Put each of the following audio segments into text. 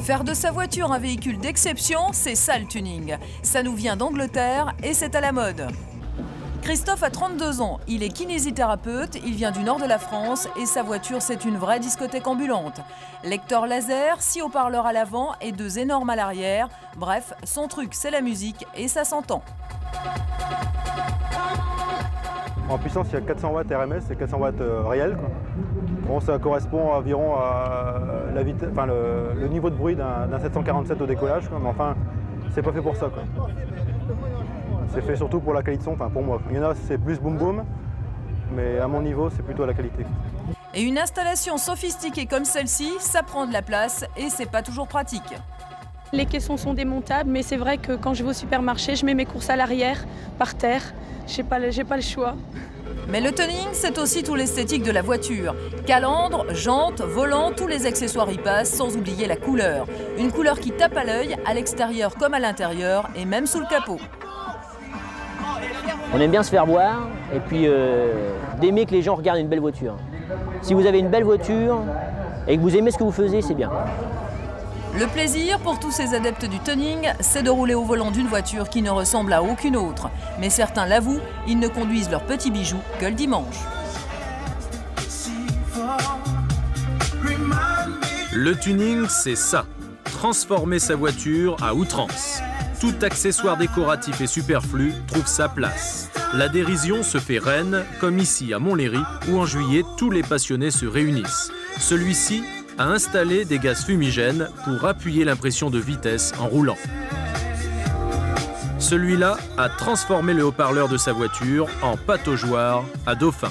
Faire de sa voiture un véhicule d'exception, c'est ça le tuning. Ça nous vient d'Angleterre et c'est à la mode. Christophe a 32 ans, il est kinésithérapeute, il vient du nord de la France et sa voiture c'est une vraie discothèque ambulante. Lecteur laser, 6 haut-parleurs à l'avant et 2 énormes à l'arrière. Bref, son truc c'est la musique et ça s'entend. En puissance, il y a 400 watts RMS et 400 watts réels. Bon, ça correspond environ à le niveau de bruit d'un 747 au décollage, mais enfin, c'est pas fait pour ça, quoi. C'est fait surtout pour la qualité de son, enfin pour moi. Il y en a, c'est plus boum boum, mais à mon niveau, c'est plutôt la qualité. Et une installation sophistiquée comme celle-ci, ça prend de la place et c'est pas toujours pratique. Les caissons sont démontables, mais c'est vrai que quand je vais au supermarché, je mets mes courses à l'arrière, par terre. J'ai pas le choix. Mais le tuning, c'est aussi tout l'esthétique de la voiture. Calandre, jantes, volant, tous les accessoires y passent, sans oublier la couleur. Une couleur qui tape à l'œil, à l'extérieur comme à l'intérieur, et même sous le capot. On aime bien se faire voir, et puis d'aimer que les gens regardent une belle voiture. Si vous avez une belle voiture, et que vous aimez ce que vous faisiez, c'est bien. Le plaisir pour tous ces adeptes du tuning, c'est de rouler au volant d'une voiture qui ne ressemble à aucune autre. Mais certains l'avouent, ils ne conduisent leurs petits bijoux que le dimanche. Le tuning, c'est ça. Transformer sa voiture à outrance. Tout accessoire décoratif et superflu trouve sa place. La dérision se fait reine, comme ici à Montlhéry, où en juillet, tous les passionnés se réunissent. Celui-ci a installé des gaz fumigènes pour appuyer l'impression de vitesse en roulant. Celui-là a transformé le haut-parleur de sa voiture en pataugeoire à dauphin.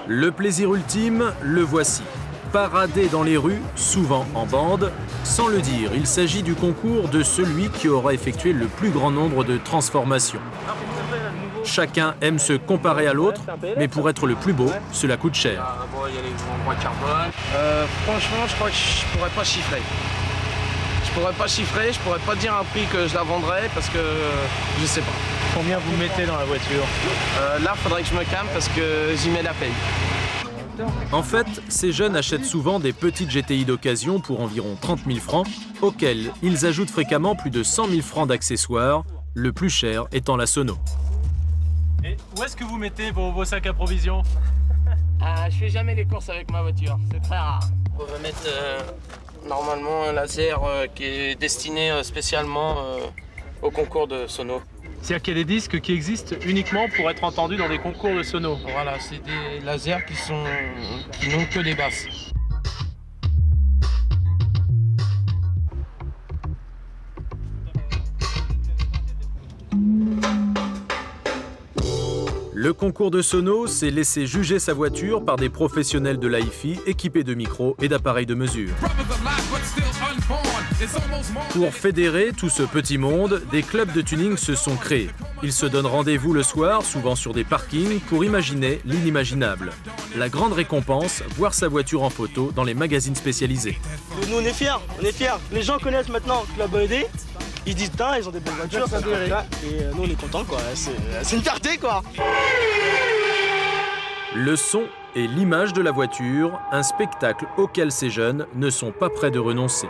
Le plaisir ultime, le voici. Parader dans les rues, souvent en bande. Sans le dire, il s'agit du concours de celui qui aura effectué le plus grand nombre de transformations. Chacun aime se comparer à l'autre, mais pour être le plus beau, cela coûte cher. Franchement, je crois que je pourrais pas chiffrer. Je pourrais pas dire un prix que je la vendrais parce que je sais pas. Combien vous mettez dans la voiture? Là, il faudrait que je me calme parce que j'y mets la paye. En fait, ces jeunes achètent souvent des petites GTI d'occasion pour environ 30 000 francs, auxquels ils ajoutent fréquemment plus de 100 000 francs d'accessoires, le plus cher étant la sono. Et où est-ce que vous mettez vos sacs à provisions? Je fais jamais les courses avec ma voiture, c'est très rare. On va mettre normalement un laser qui est destiné spécialement au concours de sono. C'est-à-dire qu'il y a des disques qui existent uniquement pour être entendus dans des concours de sono. Voilà, c'est des lasers qui n'ont que des basses. Le concours de sono, c'est laisser juger sa voiture par des professionnels de l'hi-fi équipés de micros et d'appareils de mesure. Pour fédérer tout ce petit monde, des clubs de tuning se sont créés. Ils se donnent rendez-vous le soir, souvent sur des parkings, pour imaginer l'inimaginable. La grande récompense, voir sa voiture en photo dans les magazines spécialisés. Nous, on est fiers. Les gens connaissent maintenant Club ED. Ils disent, putain, ils ont des belles voitures, ça doit être. Et nous, on est contents, quoi. C'est une fierté, quoi. Le son et l'image de la voiture, un spectacle auquel ces jeunes ne sont pas prêts de renoncer.